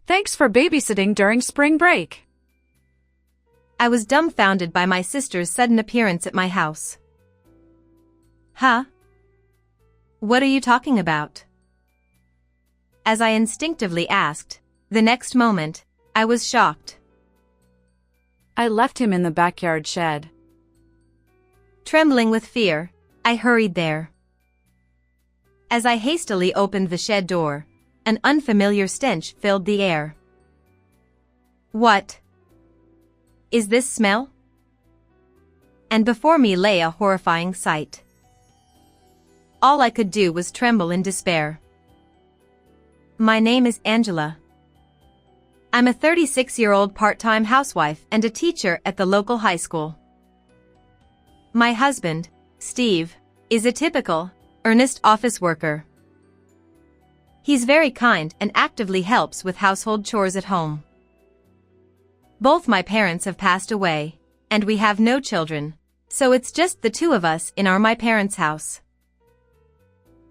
Thanks for babysitting during spring break. I was dumbfounded by my sister's sudden appearance at my house. Huh? What are you talking about? As I instinctively asked, the next moment, I was shocked. I left him in the backyard shed. Trembling with fear, I hurried there. As I hastily opened the shed door, an unfamiliar stench filled the air. What is this smell? And before me lay a horrifying sight. All I could do was tremble in despair. My name is Angela. I'm a 36-year-old part-time housewife and a teacher at the local high school. My husband, Steve, is a typical, earnest office worker. He's very kind and actively helps with household chores at home. Both my parents have passed away, and we have no children, so it's just the two of us in my parents' house.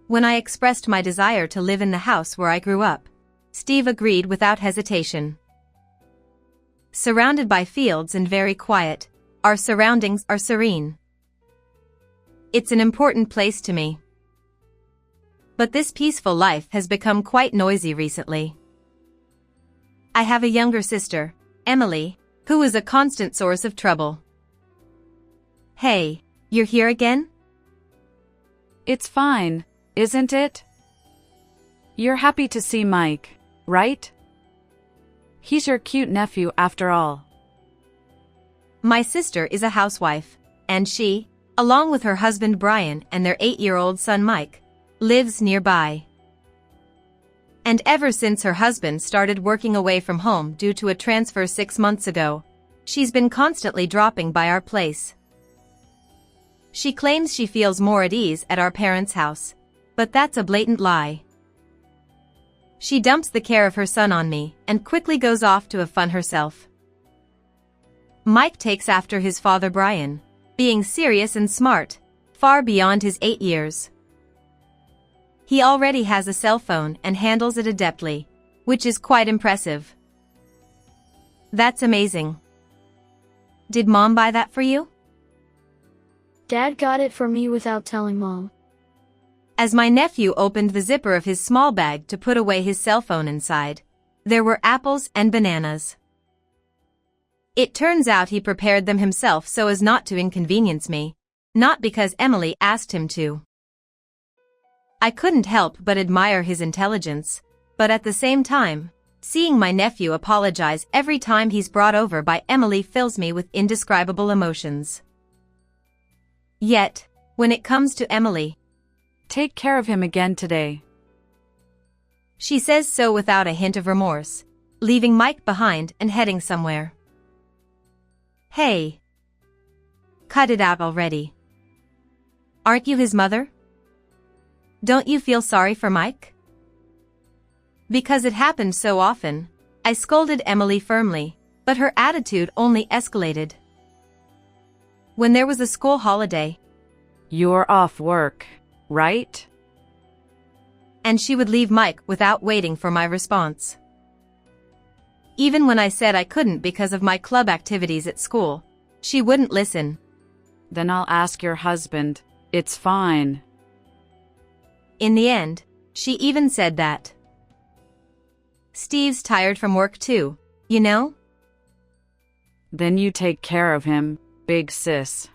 When I expressed my desire to live in the house where I grew up, Steve agreed without hesitation. Surrounded by fields and very quiet, our surroundings are serene. It's an important place to me. But this peaceful life has become quite noisy recently. I have a younger sister, Emily, who is a constant source of trouble. Hey, you're here again? It's fine, isn't it? You're happy to see Mike, right? He's your cute nephew after all. My sister is a housewife, and she, along with her husband Brian and their 8-year-old son Mike, lives nearby. And ever since her husband started working away from home due to a transfer 6 months ago, she's been constantly dropping by our place. She claims she feels more at ease at our parents' house, but that's a blatant lie. She dumps the care of her son on me and quickly goes off to have fun herself. Mike takes after his father Brian, being serious and smart, far beyond his 8 years. He already has a cell phone and handles it adeptly, which is quite impressive. That's amazing. Did Mom buy that for you? Dad got it for me without telling Mom. As my nephew opened the zipper of his small bag to put away his cell phone inside, there were apples and bananas. It turns out he prepared them himself so as not to inconvenience me, not because Emily asked him to. I couldn't help but admire his intelligence, but at the same time, seeing my nephew apologize every time he's brought over by Emily fills me with indescribable emotions. Yet, when it comes to Emily, Take care of him again today. she says so without a hint of remorse, leaving Mike behind and heading somewhere. Hey! Cut it out already. Aren't you his mother? Don't you feel sorry for Mike? Because it happened so often, I scolded Emily firmly, but her attitude only escalated. When there was a school holiday, You're off work, right? and she would leave Mike without waiting for my response. Even when I said I couldn't because of my club activities at school, she wouldn't listen. Then I'll ask your husband. It's fine. In the end, she even said that. Steve's tired from work too, you know? Then you take care of him, big sis.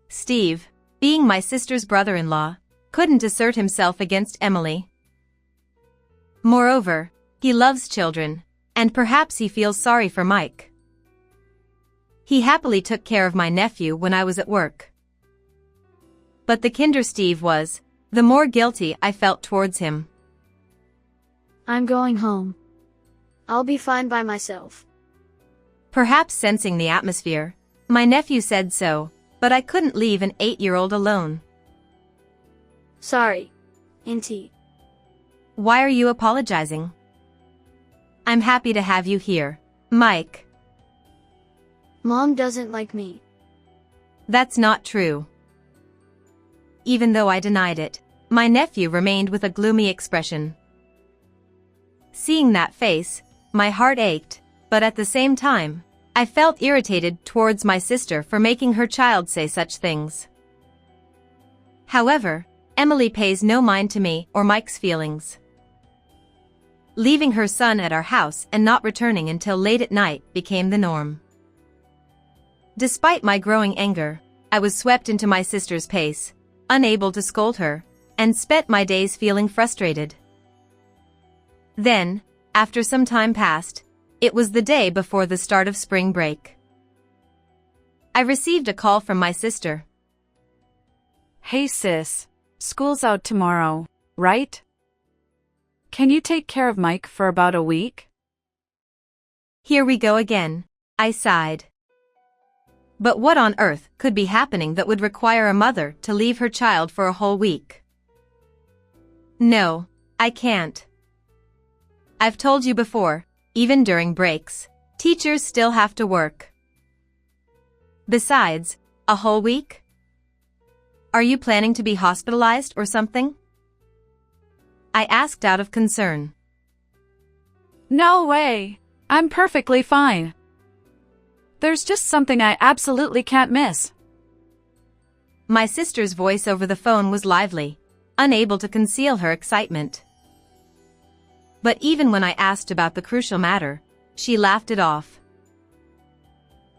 Steve, being my sister's brother-in-law, couldn't assert himself against Emily. Moreover, he loves children, and perhaps he feels sorry for Mike. He happily took care of my nephew when I was at work. But the kinder Steve was, the more guilty I felt towards him. I'm going home. I'll be fine by myself. Perhaps sensing the atmosphere, my nephew said so, but I couldn't leave an 8-year-old alone. Sorry, Auntie. Why are you apologizing? I'm happy to have you here, Mike. Mom doesn't like me. That's not true. Even though I denied it, my nephew remained with a gloomy expression. Seeing that face, my heart ached, but at the same time, I felt irritated towards my sister for making her child say such things. However, Emily pays no mind to me or Mike's feelings. Leaving her son at our house and not returning until late at night became the norm. Despite my growing anger, I was swept into my sister's pace, unable to scold her, and spent my days feeling frustrated. Then, after some time passed, it was the day before the start of spring break. I received a call from my sister. Hey sis, school's out tomorrow, right? Can you take care of Mike for about a week? Here we go again, I sighed. But what on earth could be happening that would require a mother to leave her child for a whole week? No, I can't. I've told you before, even during breaks, teachers still have to work. Besides, a whole week? Are you planning to be hospitalized or something? I asked out of concern. No way. I'm perfectly fine. There's just something I absolutely can't miss. My sister's voice over the phone was lively, unable to conceal her excitement. But even when I asked about the crucial matter, she laughed it off.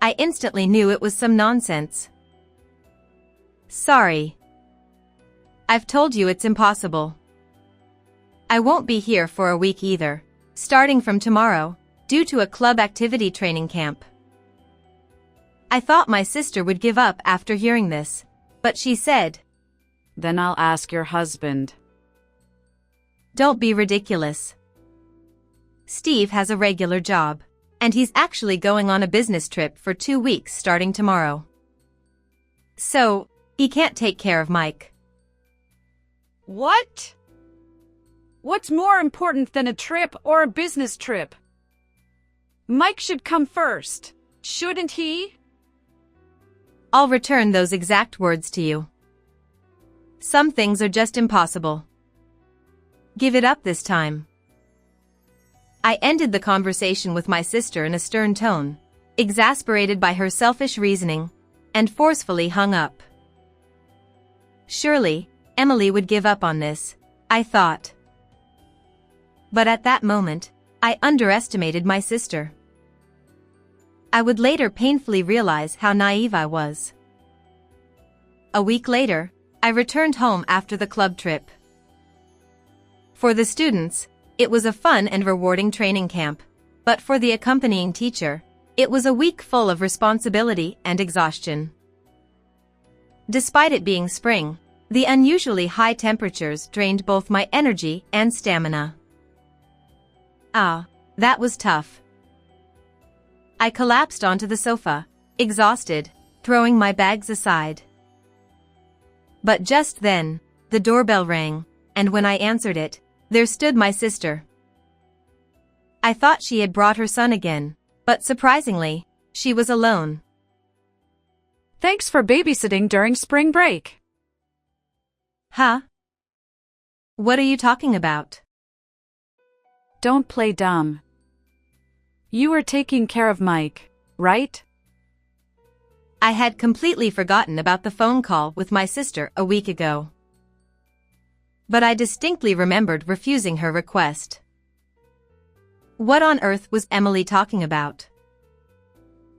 I instantly knew it was some nonsense. Sorry. I've told you it's impossible. I won't be here for a week either, starting from tomorrow, due to a club activity training camp. I thought my sister would give up after hearing this, but she said, Then I'll ask your husband. Don't be ridiculous. Steve has a regular job, and he's actually going on a business trip for 2 weeks starting tomorrow. So, he can't take care of Mike. What? What's more important than a trip or a business trip? Mike should come first, shouldn't he? I'll return those exact words to you. Some things are just impossible. Give it up this time. I ended the conversation with my sister in a stern tone, exasperated by her selfish reasoning, and forcefully hung up. Surely, Emily would give up on this, I thought. But at that moment, I underestimated my sister. I would later painfully realize how naive I was. A week later, I returned home after the club trip. For the students, it was a fun and rewarding training camp, but for the accompanying teacher, it was a week full of responsibility and exhaustion. Despite it being spring, the unusually high temperatures drained both my energy and stamina. That was tough. I collapsed onto the sofa, exhausted, throwing my bags aside. But just then, the doorbell rang, and when I answered it, there stood my sister. I thought she had brought her son again, but surprisingly, she was alone. Thanks for babysitting during spring break. Huh? What are you talking about? Don't play dumb. You were taking care of Mike, right? I had completely forgotten about the phone call with my sister a week ago. But I distinctly remembered refusing her request. What on earth was Emily talking about?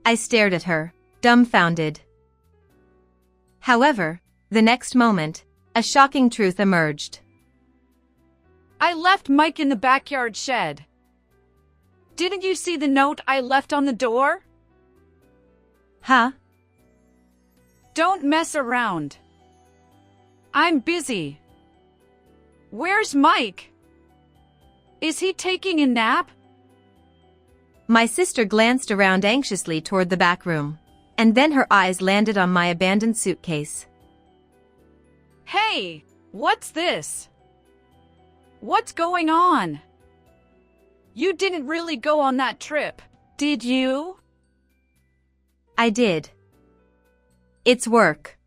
I stared at her, dumbfounded. However, the next moment, a shocking truth emerged. I left Mike in the backyard shed. Didn't you see the note I left on the door? Huh? Don't mess around. I'm busy. Where's Mike? Is he taking a nap? My sister glanced around anxiously toward the back room, and then her eyes landed on my abandoned suitcase. Hey, what's this? What's going on? You didn't really go on that trip, did you? I did. It's work.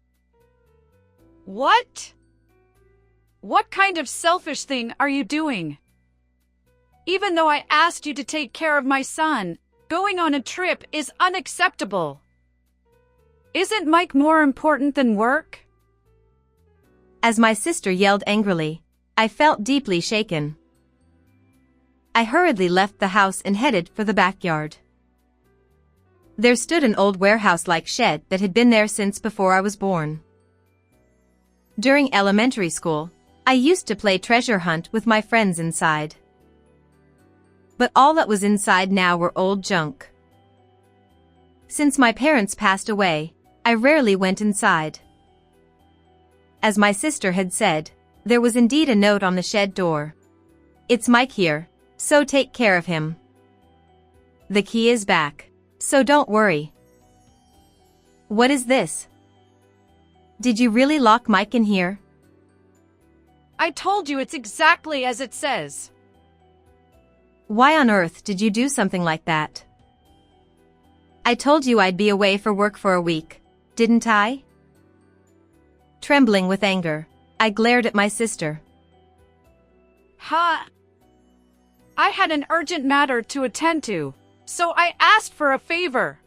What? What kind of selfish thing are you doing? Even though I asked you to take care of my son, going on a trip is unacceptable. Isn't Mike more important than work? As my sister yelled angrily, I felt deeply shaken. I hurriedly left the house and headed for the backyard. There stood an old warehouse-like shed that had been there since before I was born. During elementary school, I used to play treasure hunt with my friends inside. But all that was inside now were old junk. Since my parents passed away, I rarely went inside. As my sister had said, there was indeed a note on the shed door. "It's Mike here, so take care of him. The key is back, so don't worry." What is this? Did you really lock Mike in here? I told you it's exactly as it says. Why on earth did you do something like that? I told you I'd be away for work for a week, didn't I? Trembling with anger, I glared at my sister. I had an urgent matter to attend to, so I asked for a favor.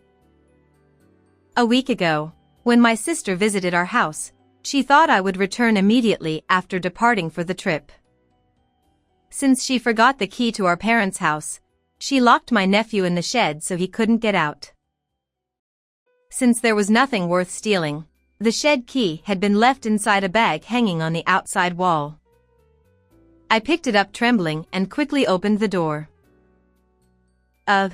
A week ago, when my sister visited our house, she thought I would return immediately after departing for the trip. Since she forgot the key to our parents' house, she locked my nephew in the shed so he couldn't get out. Since there was nothing worth stealing, the shed key had been left inside a bag hanging on the outside wall. I picked it up trembling and quickly opened the door. At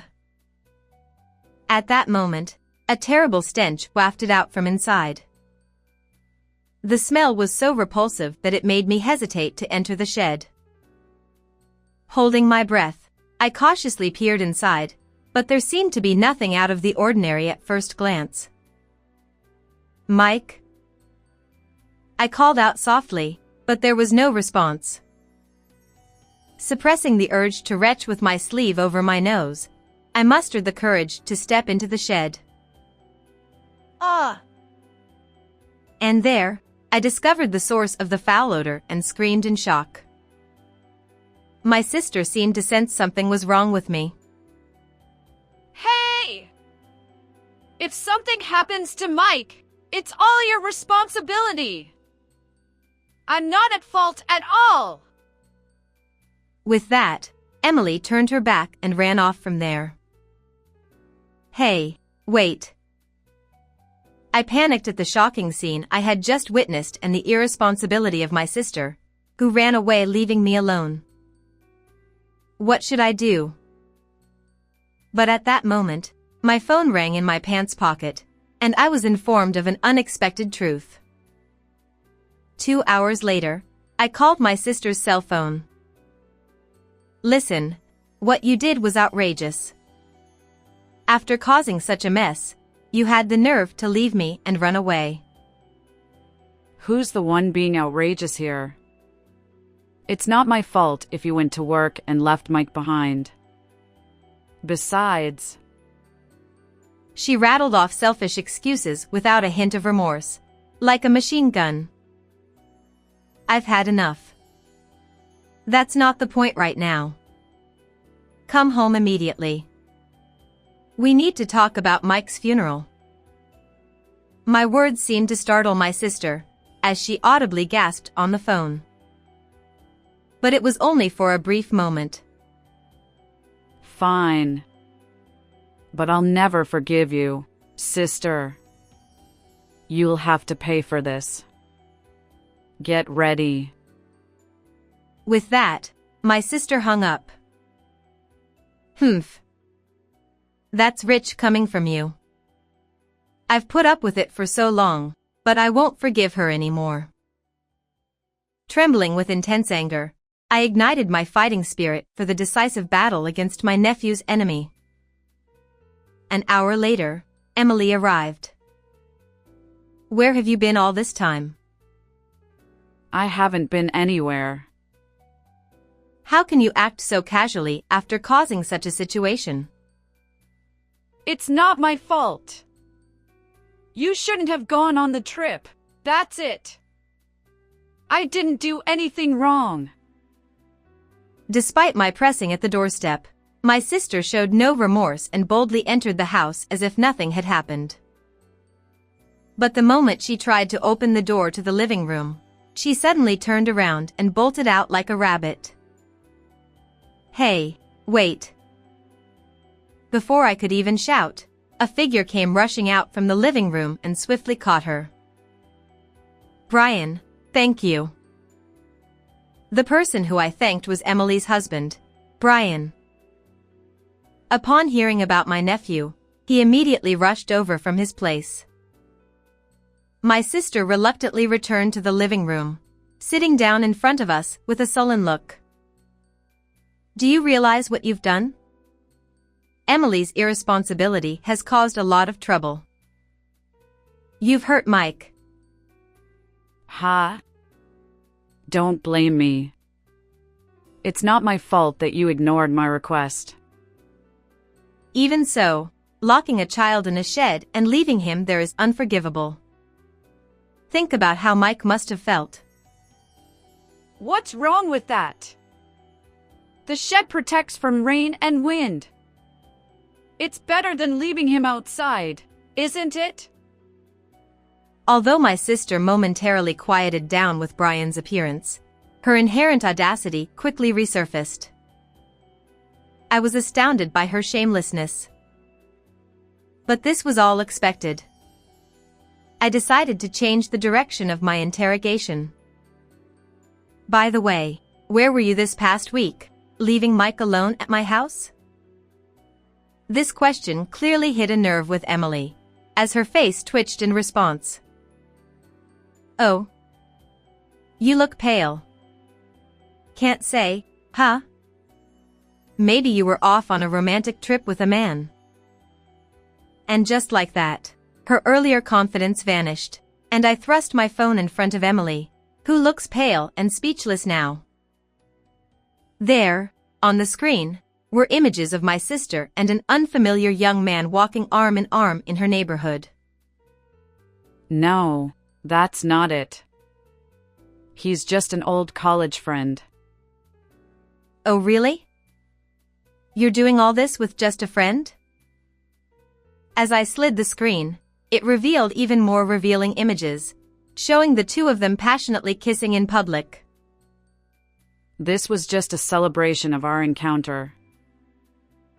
that moment, a terrible stench wafted out from inside. The smell was so repulsive that it made me hesitate to enter the shed. Holding my breath, I cautiously peered inside, but there seemed to be nothing out of the ordinary at first glance. "Mike?" I called out softly, but there was no response. Suppressing the urge to retch with my sleeve over my nose, I mustered the courage to step into the shed. And there, I discovered the source of the foul odor and screamed in shock. My sister seemed to sense something was wrong with me. Hey! If something happens to Mike, it's all your responsibility. I'm not at fault at all. With that, Emily turned her back and ran off from there. Hey, wait. I panicked at the shocking scene I had just witnessed and the irresponsibility of my sister, who ran away leaving me alone. What should I do? But at that moment, my phone rang in my pants pocket, and I was informed of an unexpected truth. 2 hours later, I called my sister's cell phone. "Listen, what you did was outrageous. After causing such a mess, you had the nerve to leave me and run away." Who's the one being outrageous here? It's not my fault if you went to work and left Mike behind. Besides, she rattled off selfish excuses without a hint of remorse, like a machine gun. I've had enough. That's not the point right now. Come home immediately. We need to talk about Mike's funeral. My words seemed to startle my sister, as she audibly gasped on the phone. But it was only for a brief moment. Fine. But I'll never forgive you, sister. You'll have to pay for this. Get ready. With that, my sister hung up. Humph. That's rich coming from you. I've put up with it for so long, but I won't forgive her anymore. Trembling with intense anger, I ignited my fighting spirit for the decisive battle against my nephew's enemy. An hour later, Emily arrived. "Where have you been all this time?" I haven't been anywhere. How can you act so casually after causing such a situation? It's not my fault. You shouldn't have gone on the trip. That's it. I didn't do anything wrong. Despite my pressing at the doorstep, my sister showed no remorse and boldly entered the house as if nothing had happened. But the moment she tried to open the door to the living room, she suddenly turned around and bolted out like a rabbit. "Hey, wait." Before I could even shout, a figure came rushing out from the living room and swiftly caught her. "Brian, thank you." The person who I thanked was Emily's husband, Brian. Upon hearing about my nephew, he immediately rushed over from his place. My sister reluctantly returned to the living room, sitting down in front of us with a sullen look. "Do you realize what you've done? Emily's irresponsibility has caused a lot of trouble. You've hurt Mike." Huh? Don't blame me. It's not my fault that you ignored my request. Even so, locking a child in a shed and leaving him there is unforgivable. Think about how Mike must have felt. What's wrong with that? The shed protects from rain and wind. It's better than leaving him outside, isn't it? Although my sister momentarily quieted down with Brian's appearance, her inherent audacity quickly resurfaced. I was astounded by her shamelessness. But this was all expected. I decided to change the direction of my interrogation. "By the way, where were you this past week, leaving Mike alone at my house?" This question clearly hit a nerve with Emily, as her face twitched in response. "Oh. You look pale. Can't say, huh? Maybe you were off on a romantic trip with a man." And just like that, her earlier confidence vanished, and I thrust my phone in front of Emily, who looks pale and speechless now. There, on the screen, were images of my sister and an unfamiliar young man walking arm in arm in her neighborhood. No, that's not it. He's just an old college friend. Oh really? You're doing all this with just a friend? As I slid the screen, it revealed even more revealing images, showing the two of them passionately kissing in public. This was just a celebration of our encounter.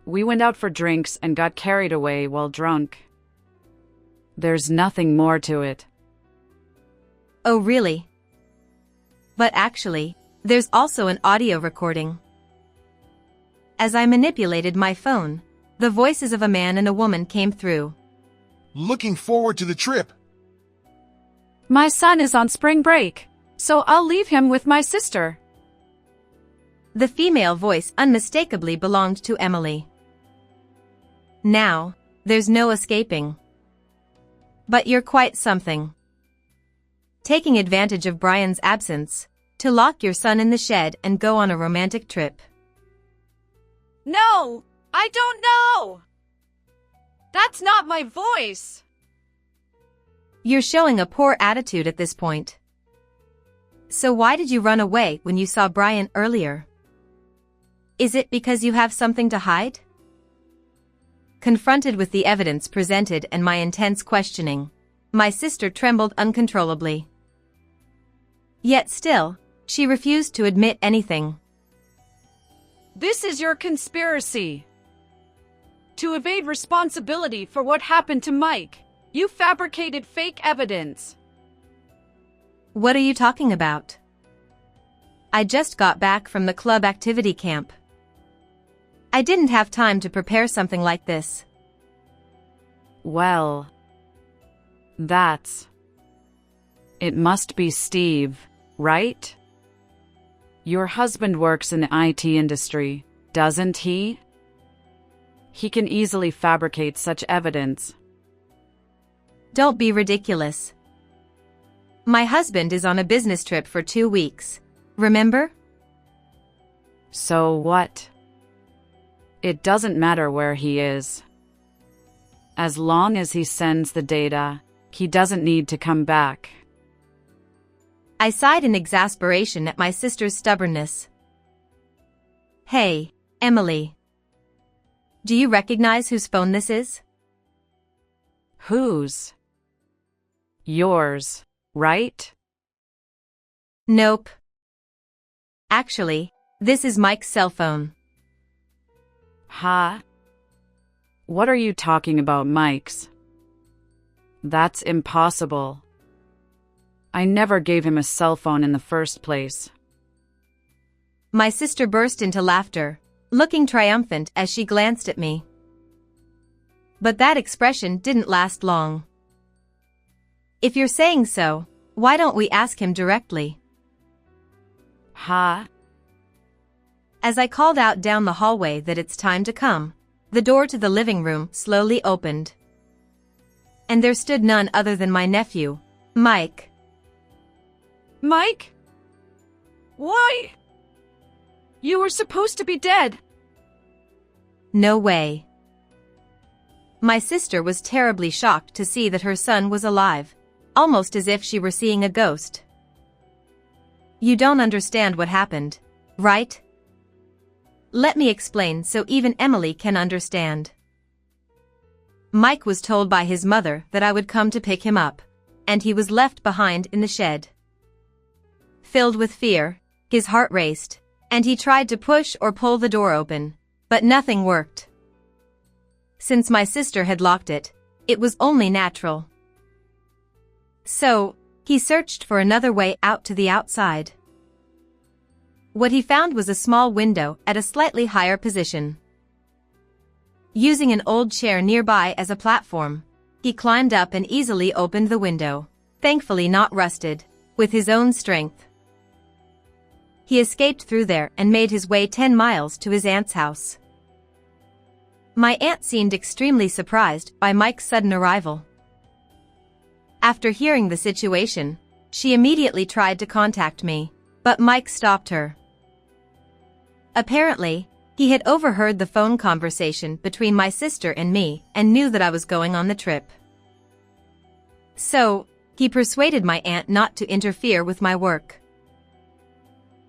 We went out for drinks and got carried away while drunk. There's nothing more to it. Oh really? But actually, there's also an audio recording. As I manipulated my phone, the voices of a man and a woman came through. "Looking forward to the trip." My son is on spring break, so I'll leave him with my sister. The female voice unmistakably belonged to Emily. Now, there's no escaping. But you're quite something. Taking advantage of Brian's absence, to lock your son in the shed and go on a romantic trip. No, I don't know. That's not my voice. You're showing a poor attitude at this point. So why did you run away when you saw Brian earlier? Is it because you have something to hide? Confronted with the evidence presented and my intense questioning, my sister trembled uncontrollably. Yet still, she refused to admit anything. This is your conspiracy. To evade responsibility for what happened to Mike, you fabricated fake evidence. What are you talking about? I just got back from the club activity camp. I didn't have time to prepare something like this. Well, it must be Steve, right? Your husband works in the IT industry, doesn't he? He can easily fabricate such evidence. Don't be ridiculous. My husband is on a business trip for 2 weeks, remember? So what? It doesn't matter where he is. As long as he sends the data, he doesn't need to come back. I sighed in exasperation at my sister's stubbornness. Hey, Emily. Do you recognize whose phone this is? Whose? Yours, right? Nope. Actually, this is Mike's cell phone. Huh? What are you talking about, Mike's? That's impossible. I never gave him a cell phone in the first place. My sister burst into laughter, looking triumphant as she glanced at me. But that expression didn't last long. If you're saying so, why don't we ask him directly? Huh? As I called out down the hallway that it's time to come, the door to the living room slowly opened. And there stood none other than my nephew, Mike. Mike? Why? You were supposed to be dead. No way. My sister was terribly shocked to see that her son was alive, almost as if she were seeing a ghost. You don't understand what happened, right? Let me explain so even Emily can understand. Mike was told by his mother that I would come to pick him up, and he was left behind in the shed. Filled with fear, his heart raced, and he tried to push or pull the door open, but nothing worked. Since my sister had locked it, it was only natural. So, he searched for another way out to the outside. What he found was a small window at a slightly higher position. Using an old chair nearby as a platform, he climbed up and easily opened the window, thankfully not rusted, with his own strength. He escaped through there and made his way 10 miles to his aunt's house. My aunt seemed extremely surprised by Mike's sudden arrival. After hearing the situation, she immediately tried to contact me, but Mike stopped her. Apparently, he had overheard the phone conversation between my sister and me and knew that I was going on the trip. So, he persuaded my aunt not to interfere with my work.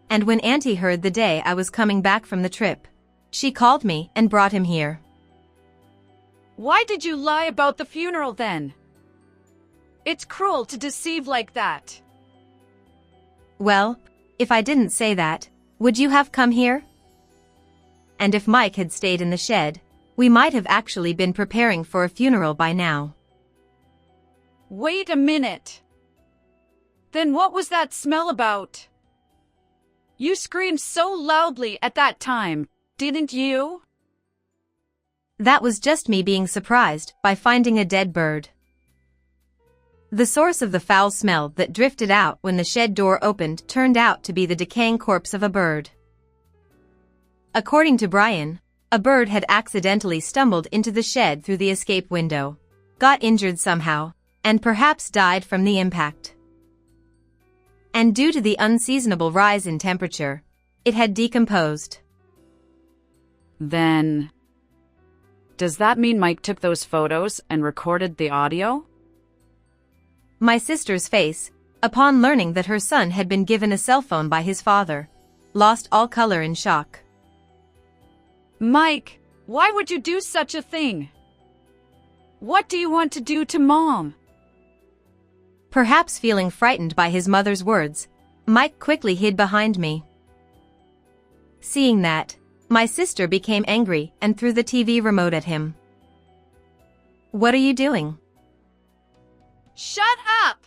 And when Auntie heard the day I was coming back from the trip, she called me and brought him here. Why did you lie about the funeral then? It's cruel to deceive like that. Well, if I didn't say that, would you have come here? And if Mike had stayed in the shed, we might have actually been preparing for a funeral by now. Wait a minute. Then what was that smell about? You screamed so loudly at that time, didn't you? That was just me being surprised by finding a dead bird. The source of the foul smell that drifted out when the shed door opened turned out to be the decaying corpse of a bird. According to Brian, a bird had accidentally stumbled into the shed through the escape window, got injured somehow, and perhaps died from the impact. And due to the unseasonable rise in temperature, it had decomposed. Then, does that mean Mike took those photos and recorded the audio? My sister's face, upon learning that her son had been given a cell phone by his father, lost all color in shock. Mike, why would you do such a thing? What do you want to do to Mom? Perhaps feeling frightened by his mother's words, Mike quickly hid behind me. Seeing that, my sister became angry and threw the TV remote at him. What are you doing? Shut up!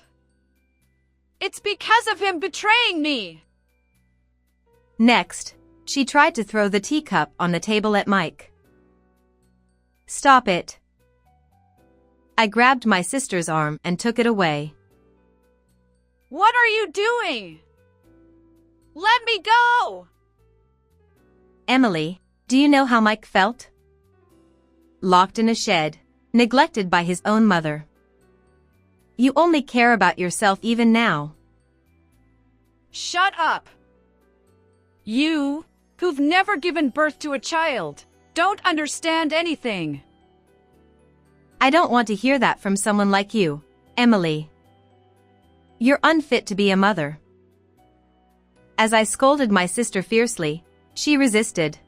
It's because of him betraying me! Next, she tried to throw the teacup on the table at Mike. Stop it. I grabbed my sister's arm and took it away. What are you doing? Let me go! Emily, do you know how Mike felt? Locked in a shed, neglected by his own mother. You only care about yourself even now. Shut up! You, who've never given birth to a child, don't understand anything. I don't want to hear that from someone like you, Emily. You're unfit to be a mother. As I scolded my sister fiercely, She resisted.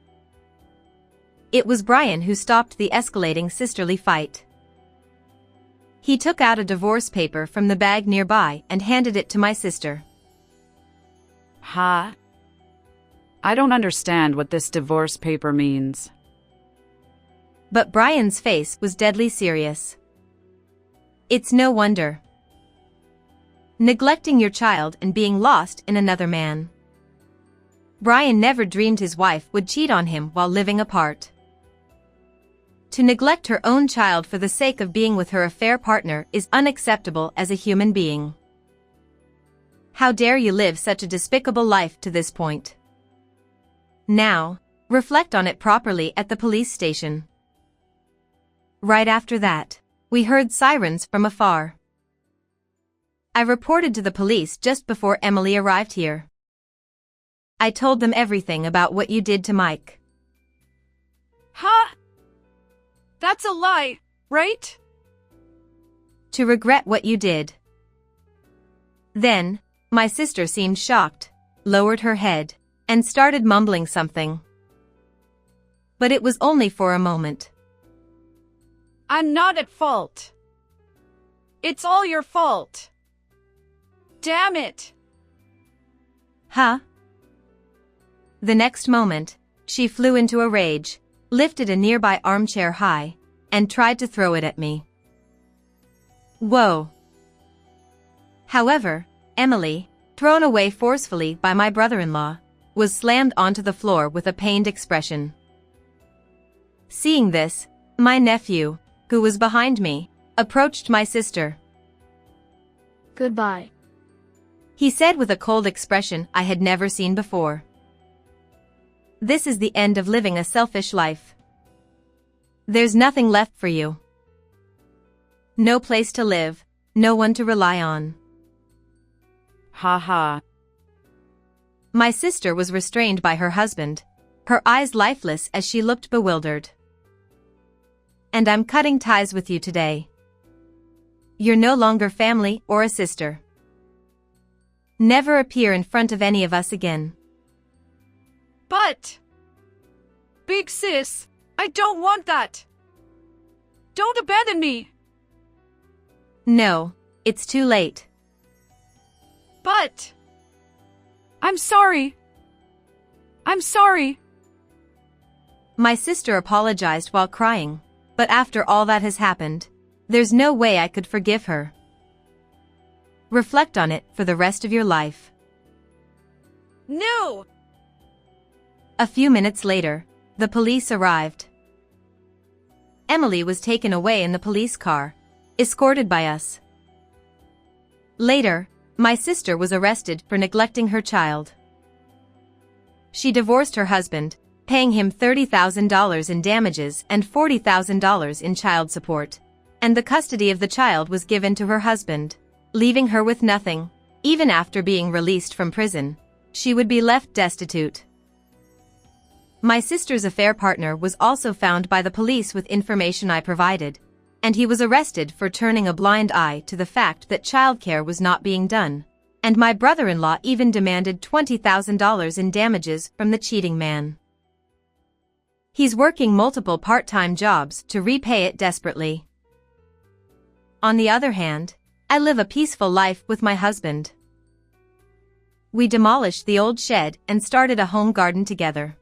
It was Brian who stopped the escalating sisterly fight. He took out a divorce paper from the bag nearby and handed it to my sister. Huh? I don't understand what this divorce paper means. But Brian's face was deadly serious. It's no wonder. Neglecting your child and being lost in another man. Brian never dreamed his wife would cheat on him while living apart. To neglect her own child for the sake of being with her affair partner is unacceptable as a human being. How dare you live such a despicable life to this point? Now, reflect on it properly at the police station. Right after that, we heard sirens from afar. I reported to the police just before Emily arrived here. I told them everything about what you did to Mike. Huh? That's a lie, right? To regret what you did. Then, my sister seemed shocked, lowered her head, and started mumbling something. But it was only for a moment. I'm not at fault. It's all your fault. Damn it. Huh? The next moment, she flew into a rage, lifted a nearby armchair high, and tried to throw it at me. Whoa. However, Emily, thrown away forcefully by my brother-in-law, was slammed onto the floor with a pained expression. Seeing this, my nephew, who was behind me, approached my sister. Goodbye. He said with a cold expression I had never seen before. This is the end of living a selfish life. There's nothing left for you. No place to live, no one to rely on. Ha ha. My sister was restrained by her husband, her eyes lifeless as she looked bewildered. And I'm cutting ties with you today. You're no longer family or a sister. Never appear in front of any of us again. But, big sis, I don't want that. Don't abandon me. No, it's too late. But, I'm sorry. I'm sorry. My sister apologized while crying, but after all that has happened, there's no way I could forgive her. Reflect on it for the rest of your life. No! A few minutes later, the police arrived. Emily was taken away in the police car, escorted by us. Later, my sister was arrested for neglecting her child. She divorced her husband, paying him $30,000 in damages and $40,000 in child support, and the custody of the child was given to her husband, leaving her with nothing. Even after being released from prison, she would be left destitute. My sister's affair partner was also found by the police with information I provided, and he was arrested for turning a blind eye to the fact that childcare was not being done, and my brother-in-law even demanded $20,000 in damages from the cheating man. He's working multiple part-time jobs to repay it desperately. On the other hand, I live a peaceful life with my husband. We demolished the old shed and started a home garden together.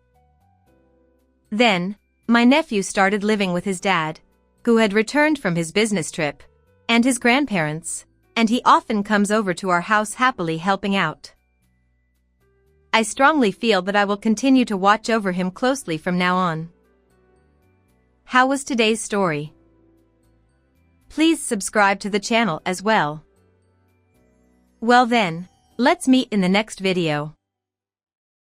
Then, my nephew started living with his dad, who had returned from his business trip, and his grandparents, and he often comes over to our house happily helping out. I strongly feel that I will continue to watch over him closely from now on. How was today's story? Please subscribe to the channel as well. Well then, let's meet in the next video.